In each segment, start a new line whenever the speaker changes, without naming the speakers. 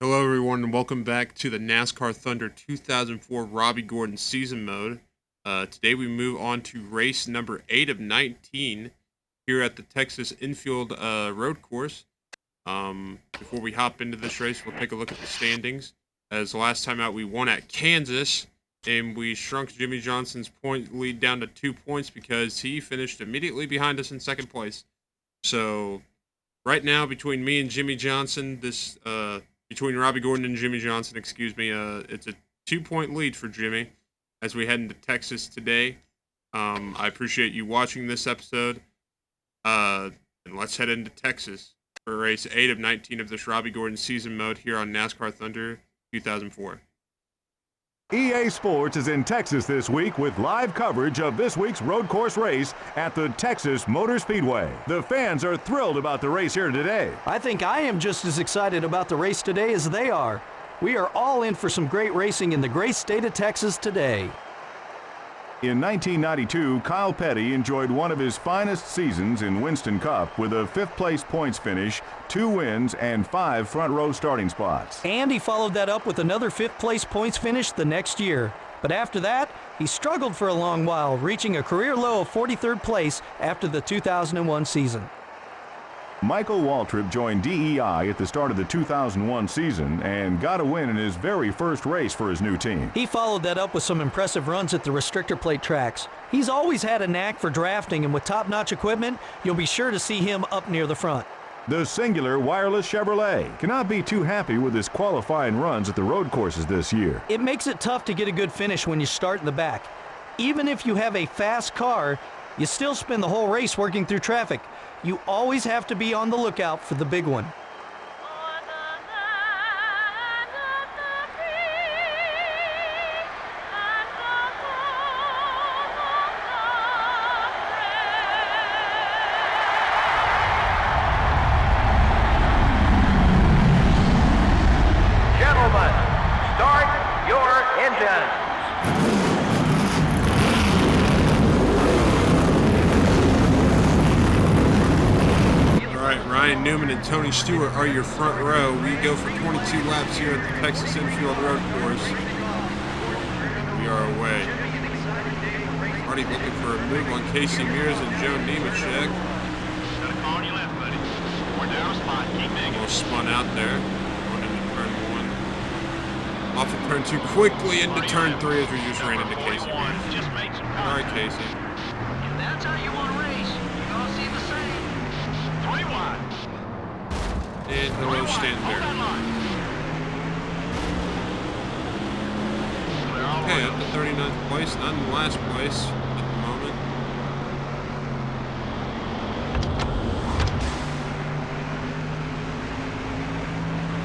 Hello, everyone, and welcome back to the NASCAR Thunder 2004 Robby Gordon season mode. Today we move on to race number 8 of 19 here at the Texas Infield Road Course. Before we hop into this race, we'll take a look at the standings. As last time out, we won at Kansas, and we shrunk Jimmie Johnson's point lead down to 2 points because he finished immediately behind us in second place. So, right now, between me and Jimmie Johnson, between Robby Gordon and Jimmie Johnson, it's a 2-point lead for Jimmy as we head into Texas today. I appreciate you watching this episode. And let's head into Texas for race 8 of 19 of this Robby Gordon season mode here on NASCAR Thunder 2004.
EA Sports is in Texas this week with live coverage of this week's road course race at the Texas Motor Speedway. The fans are thrilled about the race here today.
I think I am just as excited about the race today as they are. We are all in for some great racing in the great state of Texas today.
In 1992, Kyle Petty enjoyed one of his finest seasons in Winston Cup with a 5th place points finish, 2 wins, and 5 front row starting spots.
And he followed that up with another 5th place points finish the next year. But after that, he struggled for a long while, reaching a career low of 43rd place after the 2001 season.
Michael Waltrip joined DEI at the start of the 2001 season and got a win in his very first race for his new team.
He followed that up with some impressive runs at the restrictor plate tracks. He's always had a knack for drafting, and with top-notch equipment, you'll be sure to see him up near the front.
The singular wireless Chevrolet cannot be too happy with his qualifying runs at the road courses this year.
It makes it tough to get a good finish when you start in the back. Even if you have a fast car, you still spend the whole race working through traffic. You always have to be on the lookout for the big one.
Gentlemen, start your engines.
Ryan Newman and Tony Stewart are your front row. We go for 22 laps here at the Texas Infield Road Course. We are away. Already looking for a move on Casey Mears and Joe Nemechek. Almost spun out there. Going into turn 1. Off of turn 2 quickly into turn 3 as we just ran into Casey Mears. Sorry, Casey.
That's how you want to race. You're going to see the same. 3 wide.
And hello, Stanberg. Okay, up to 39th place, not in last place at the moment.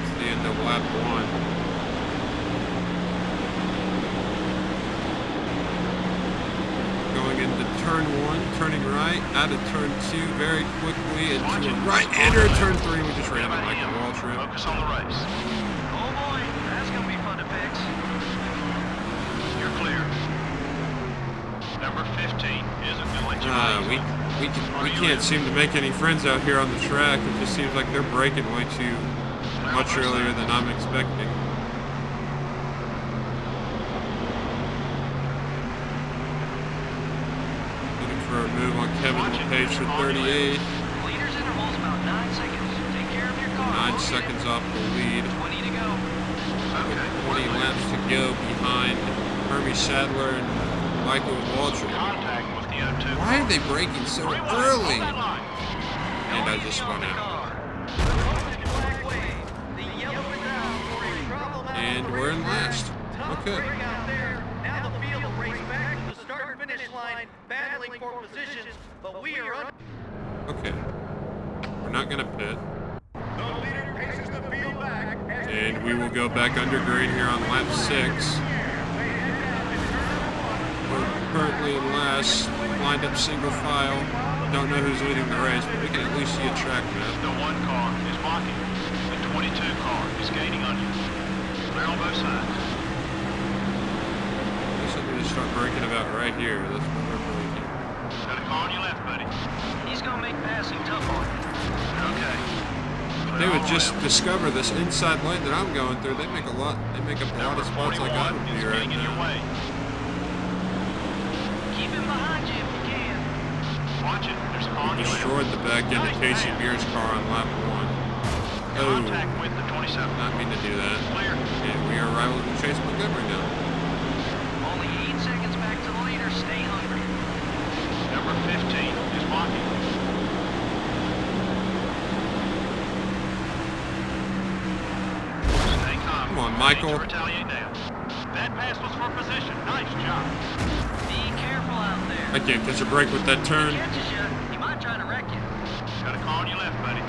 It's the end of lap 1. Going into turn 1, turning right, out of turn 2 very quickly, into a right-hander at turn 3. We just ran into Michael Waltrip.
Focus on the race. Oh boy, that's going to be fun to fix. You're clear. Number 15 isn't going to let you
We can't seem to make any friends out here on the track. It just seems like they're braking way too much earlier than I'm expecting. For a move on Kevin LePage for 38.
Leader's interval is about 9 seconds. Take care of your car.
9 seconds off the lead.
20 to go.
With 20 laps to go behind Hermie Sadler and Michael Waltrip.
Contact with the O2.
Why are they braking so early? And I just spun out. And we're in last. Okay.
Now the field will race back to the start-finish line, battling for positions, but we are under.
Okay. We're not going to pit.
The leader paces the field back.
And we will go back under green here on lap 6. We're currently in last, lined up single file. Don't know who's leading the race, but we can at least see a track map.
The 1 car is blocking. The 22 car is gaining on you. They're on both sides.
Something to start breaking about right here. That's what we're breaking.
Got a car on your left, buddy. He's gonna make passing tough on you. Okay.
they would just discover this inside lane that I'm going through, they make up a lot of spots like I would be right now.
Keep him behind you if you can. Watch it. There's a car on your left.
Destroyed the back end of Casey Beer's car on lap 1. Oh,
Contact with the 27.
not mean to do that.
Clear.
And we are rivals with Chase Montgomery now.
Only 8 seconds back to the leader. Stay hungry. Number 15 is blocking. Stay calm.
Come on, Michael.
Need to retaliate now. That pass was for position. Nice job. Be careful out there.
I can't catch a break with that turn.
If he catches you, he might try to wreck you. Got a car on your left, buddy.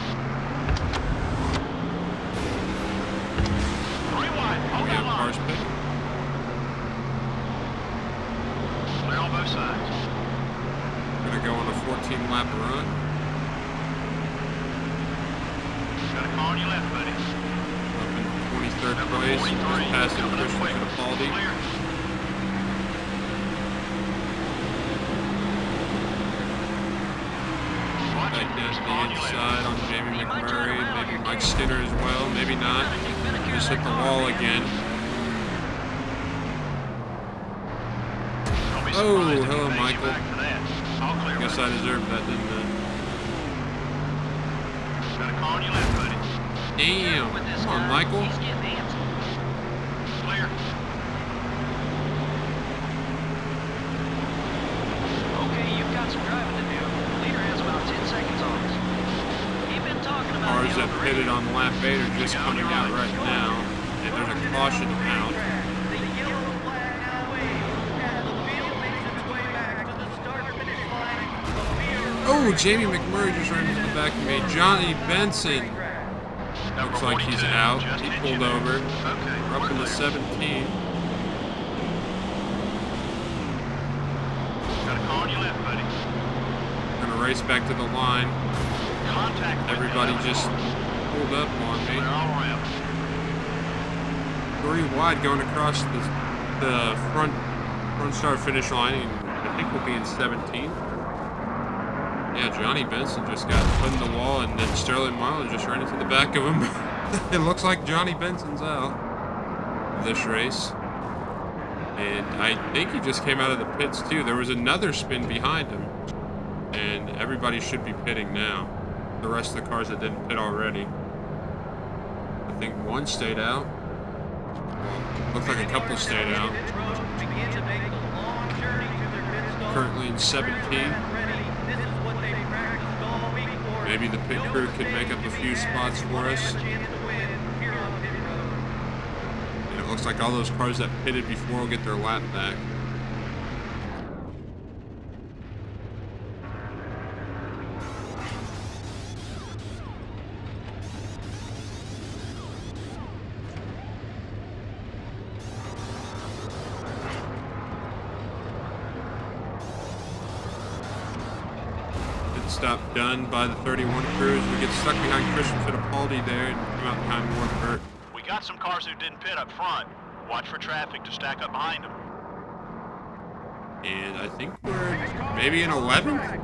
3 wide. Hold
We
that
have
line.
cars pitted.
Clear on both sides.
Gonna go on a 14 lap run.
Got a car on your left, buddy.
Up in 23rd
Number
place.
43
Just passing
coming up
Christian
quick.
Fittipaldi.
Clear. Watch
Back
it.
down
There's
to
a
the
car on your
inside
left.
on Jamie
He might try to
McMurray.
rattle
Maybe
your
Mike
cage.
Skinner as well. Maybe not. Just hit the wall again.
Don't be
Oh,
surprised if he
hello,
pays you
Michael.
back for that. All clear,
Guess
buddy.
I deserved that, didn't I?
Got a car on your left, buddy.
Damn. Come on, Michael.
He's getting antsy. Clear. Okay, you've got some driving to do. The leader has about 10 seconds on us. He's been talking about
Cars
you
that
on the
pitted
radio.
on lap 8 are just coming out right now. And there's a caution out.
The yellow flag now waves as the field makes its way back to the start-finish line.
Oh, Jamie McMurray just ran into the back of me. Johnny Benson. Looks like he's out. He pulled over.
Okay.
We're up in the 17.
Got a car on your left, buddy.
Gonna race back to the line.
Contact with
Everybody
the other
just
car.
pulled up on me.
Clear all around.
3 wide going across the front start finish line. And I think we'll be in 17. Yeah, Johnny Benson just got put in the wall, and then Sterling Marlowe just ran into the back of him. It looks like Johnny Benson's out of this race. And I think he just came out of the pits too. There was another spin behind him. And everybody should be pitting now. The rest of the cars that didn't pit already. I think one stayed out. Well, looks like a couple stayed out. Currently in 17. Maybe the pit crew could make up a few spots for us. And it looks like all those cars that pitted before will get their lap back. Stop done by the 31 crews. We get stuck behind Christian Fittipaldi there and come out behind Ward Burt.
We got some cars who didn't pit up front. Watch for traffic to stack up behind them.
And I think we're maybe in 11th.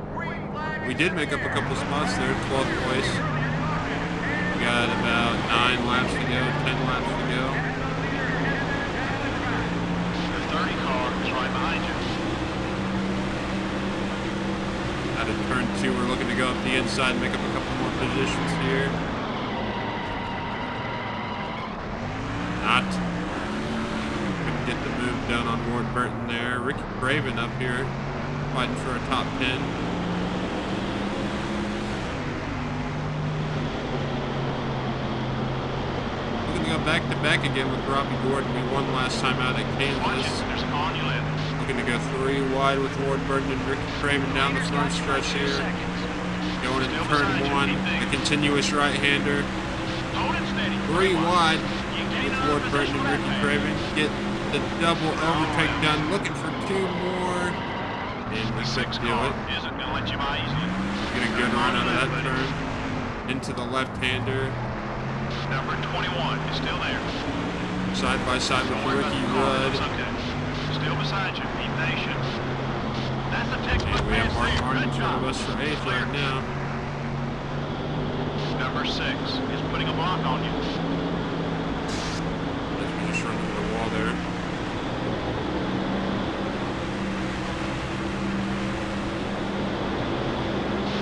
We did make up a couple spots there, 12th place. We got about 9 laps to go, 10 laps to go.
The 30 car is right behind you.
Out of turn 2, we're looking to go up the inside and make up a couple more positions here. Not. Couldn't get the move done on Ward Burton there. Ricky Craven up here, fighting for a top 10. Looking to go back to back again with Robby Gordon. We won last time out at
Watch it.
Kansas.
There's a car on your left.
Looking to go 3 wide with Ward Burton and Ricky Craven down the front stretch here. Going into turn 1, a continuous right-hander.
Hold it steady.
3 wide with Ward Burton and Ricky Craven. Get the double overtake done. Looking for 2 more. And we
The
could
6
do
car
it.
isn't going to let you by easily.
Get a good run out of that turn. Into the left-hander.
Number 21 is still there.
Side by side with
Don't worry about
Ricky
the car.
Rudd.
It's okay. Still beside you. Be patient. That's a textbook
And we have
pass
Mark
there.
Martin in
Good
front
job.
of us for 8th right now.
Number Number 6 is putting a block on you.
We just run into the wall there.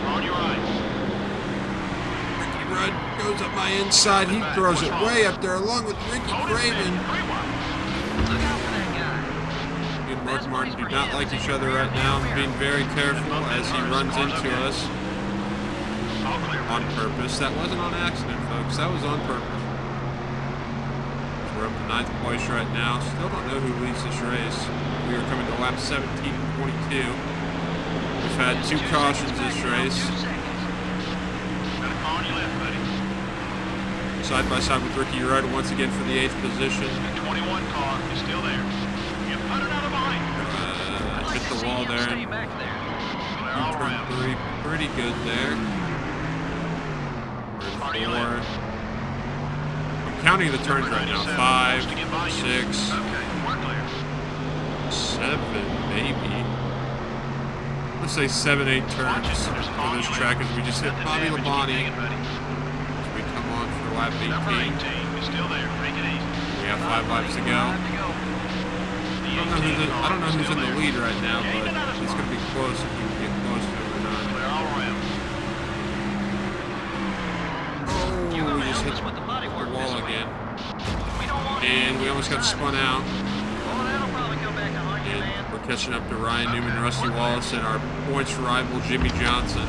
On your right.
Ricky Rudd goes up my inside. He throws it way up there along with Ricky Craven.
Look out for that guy.
Me and Mark Martin do not like each other right now. I'm being very careful as he runs into us
All clear.
on purpose. That wasn't on accident, folks. That was on purpose. We're up to 9th place right now. Still don't know who leads this race. We are coming to lap 17 and 22. We've had 2 cautions this race.
Got a car on your left, buddy.
Side by side with Ricky Rudd once again for the 8th position.
The 21 car is still there. You put it out of behind.
Hit the wall there.
Stay back there.
Clear all
Turn
around.
3, pretty good there.
Car to your
4.
left.
I'm counting the turns right now. 5, 6,
Okay, we're clear.
7, maybe. Let's say 7, 8 turns for this track as we just hit Bobby Labonte as we come on for lap
Number 18
18.
is still there. Make it easy.
We have 5 laps to go.
The
I don't know who's in the lead right now,
Yeah,
but
even out of
it's going to be close if we can get close to it or not.
Clear all around.
Oh, we just hit
with the body
the
work
wall
this way.
again.
We don't want
And we almost got spun out.
Oh, that'll probably go back on you,
And
man.
we're catching up to Ryan Newman, Rusty Wallace, and our points rival, Jimmy Johnson.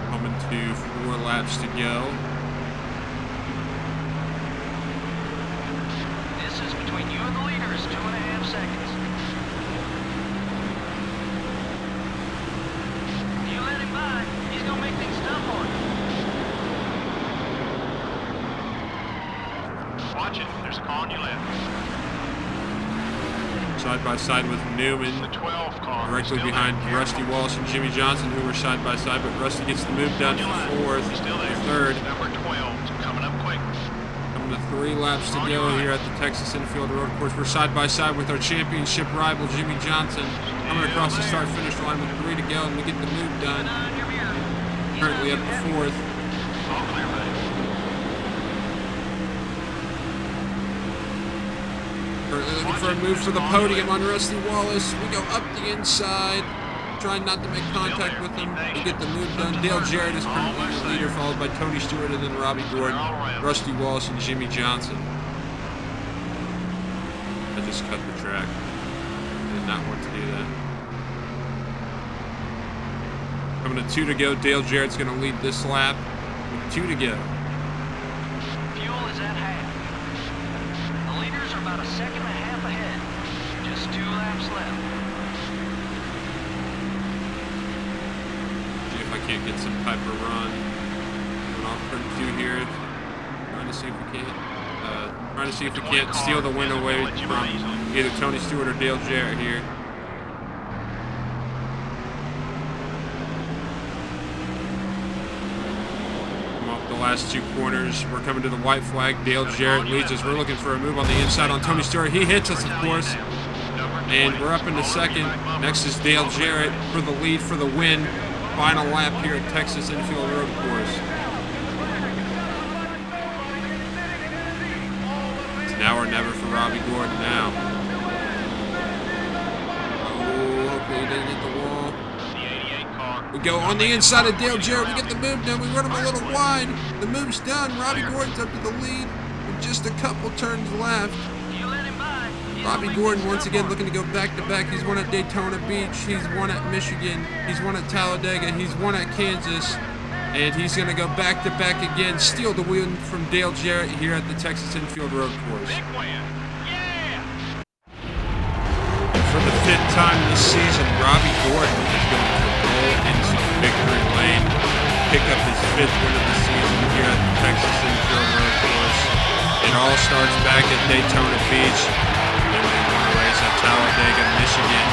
Coming to 4 laps to go.
Distance between you and the leader is 2.5 seconds. You let him by, he's gonna make things tough on you.
Watch it. There's a car on your left.
Side by side with Newman.
The 12 car.
Directly
is still
behind
there.
Rusty Wallace and Jimmy Johnson, who were side by side, but Rusty gets the move done
On your
for
left.
4th,
He's still there.
or 3rd.
Number 12 is coming up quick.
Coming to 3 laps to
On your
go
right.
here at the Texas Infield Road Course. We're side by side with our championship rival, Jimmy Johnson. Coming across the start-finish line with 3 to go, and we get the move done.
On your mirror.
Currently up to 4th.
All clear, buddy.
Currently looking for a move for the podium on Rusty Wallace. We go up the inside, trying not to make contact with him. We get the move done. Dale Jarrett is currently the leader, followed by Tony Stewart and then Robby Gordon, Rusty Wallace, and Jimmy Johnson. I just cut the track. I did not want to do that. Coming to 2 to go. Dale Jarrett's going to lead this lap with 2 to go.
Fuel is at half. The leaders are about 1.5 seconds ahead. Just 2 laps left.
See if I can't get some type of run. Going off turn 2 here. Trying to see if we can't steal the win away from either Tony Stewart or Dale Jarrett here. Come off the last 2 corners. We're coming to the white flag. Dale Jarrett leads us. We're looking for a move on the inside on Tony Stewart. He hits us, of course. And we're up into 2nd. Next is Dale Jarrett for the lead for the win. Final lap here at Texas Infield Road Course. It's now or never for Robby Gordon now. Oh, hopefully he didn't hit the wall.
The 88 car.
We go on the inside of Dale Jarrett. We get the move done. We run him a little wide. The move's done. Robby Gordon's up to the lead with just a couple turns left.
You let him by, he's
Robby
gonna make
Gordon
things
once
tough
again
on
looking to go back to back. He's won at Daytona Beach. He's won at Michigan. He's won at Talladega. He's won at Kansas. And he's going to go back to back again. Steal the win from Dale Jarrett here at the Texas Infield Road Course.
Big win. Yeah!
For the 5th time this season, Robby Gordon is going to roll into victory lane, pick up his 5th win of the season here at the Texas Infield Road Course. It all starts back at Daytona Beach. Then they won a race at Talladega, Michigan,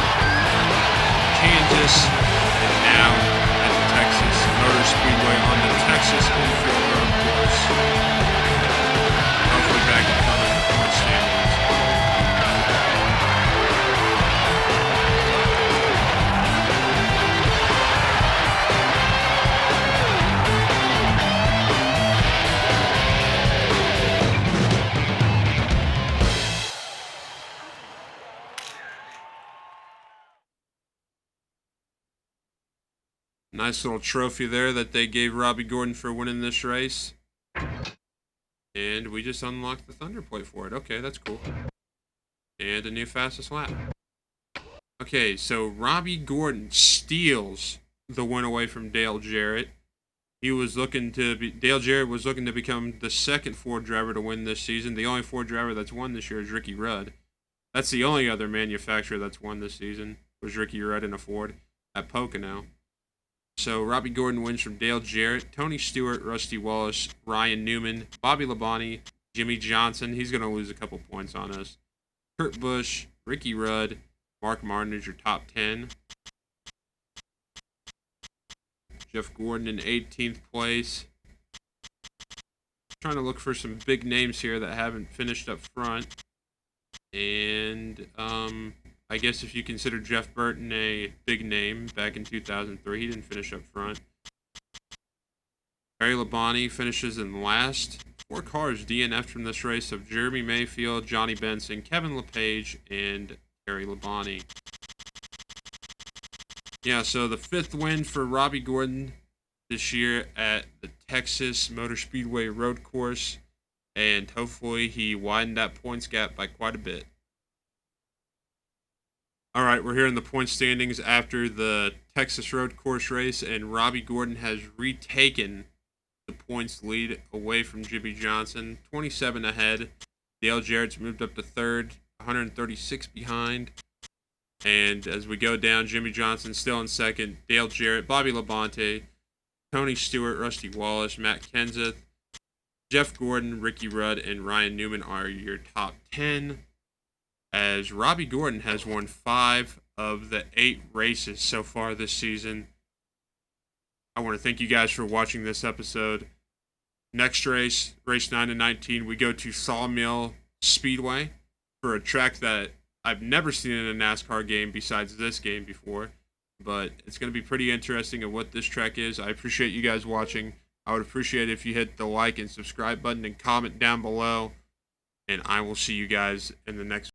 Kansas, and now at the Texas Motor Speedway on the Texas Infield Road Course. Hopefully back in front of the point standings. Nice little trophy there that they gave Robby Gordon for winning this race. And we just unlocked the Thunder plate for it. Okay, that's cool. And a new fastest lap. Okay, so Robby Gordon steals the win away from Dale Jarrett. Dale Jarrett was looking to become the second Ford driver to win this season. The only Ford driver that's won this year is Ricky Rudd. That's the only other manufacturer that's won this season, was Ricky Rudd in a Ford at Pocono. So Robby Gordon wins from Dale Jarrett, Tony Stewart, Rusty Wallace, Ryan Newman, Bobby Labonte, Jimmy Johnson. He's going to lose a couple points on us. Kurt Busch, Ricky Rudd, Mark Martin is your top 10. Jeff Gordon in 18th place. Trying to look for some big names here that haven't finished up front. And I guess if you consider Jeff Burton a big name back in 2003, he didn't finish up front. Barry Labonte finishes in last. 4 cars DNF'd from this race of Jeremy Mayfield, Johnny Benson, Kevin LePage, and Terry Labonte. Yeah, so the 5th win for Robby Gordon this year at the Texas Motor Speedway road course, and hopefully he widened that points gap by quite a bit. All right, we're here in the point standings after the Texas road course race, and Robby Gordon has retaken the points lead away from Jimmy Johnson, 27 ahead. Dale Jarrett's moved up to 3rd, 136 behind. And as we go down, Jimmy Johnson still in 2nd, Dale Jarrett, Bobby Labonte, Tony Stewart, Rusty Wallace, Matt Kenseth, Jeff Gordon, Ricky Rudd, and Ryan Newman are your top 10. As Robby Gordon has won 5 of the 8 races so far this season. I want to thank you guys for watching this episode. Next race, race 9 and 19, we go to Sawmill Speedway for a track that I've never seen in a NASCAR game besides this game before, but it's going to be pretty interesting of what this track is. I appreciate you guys watching. I would appreciate it if you hit the like and subscribe button and comment down below, and I will see you guys in the next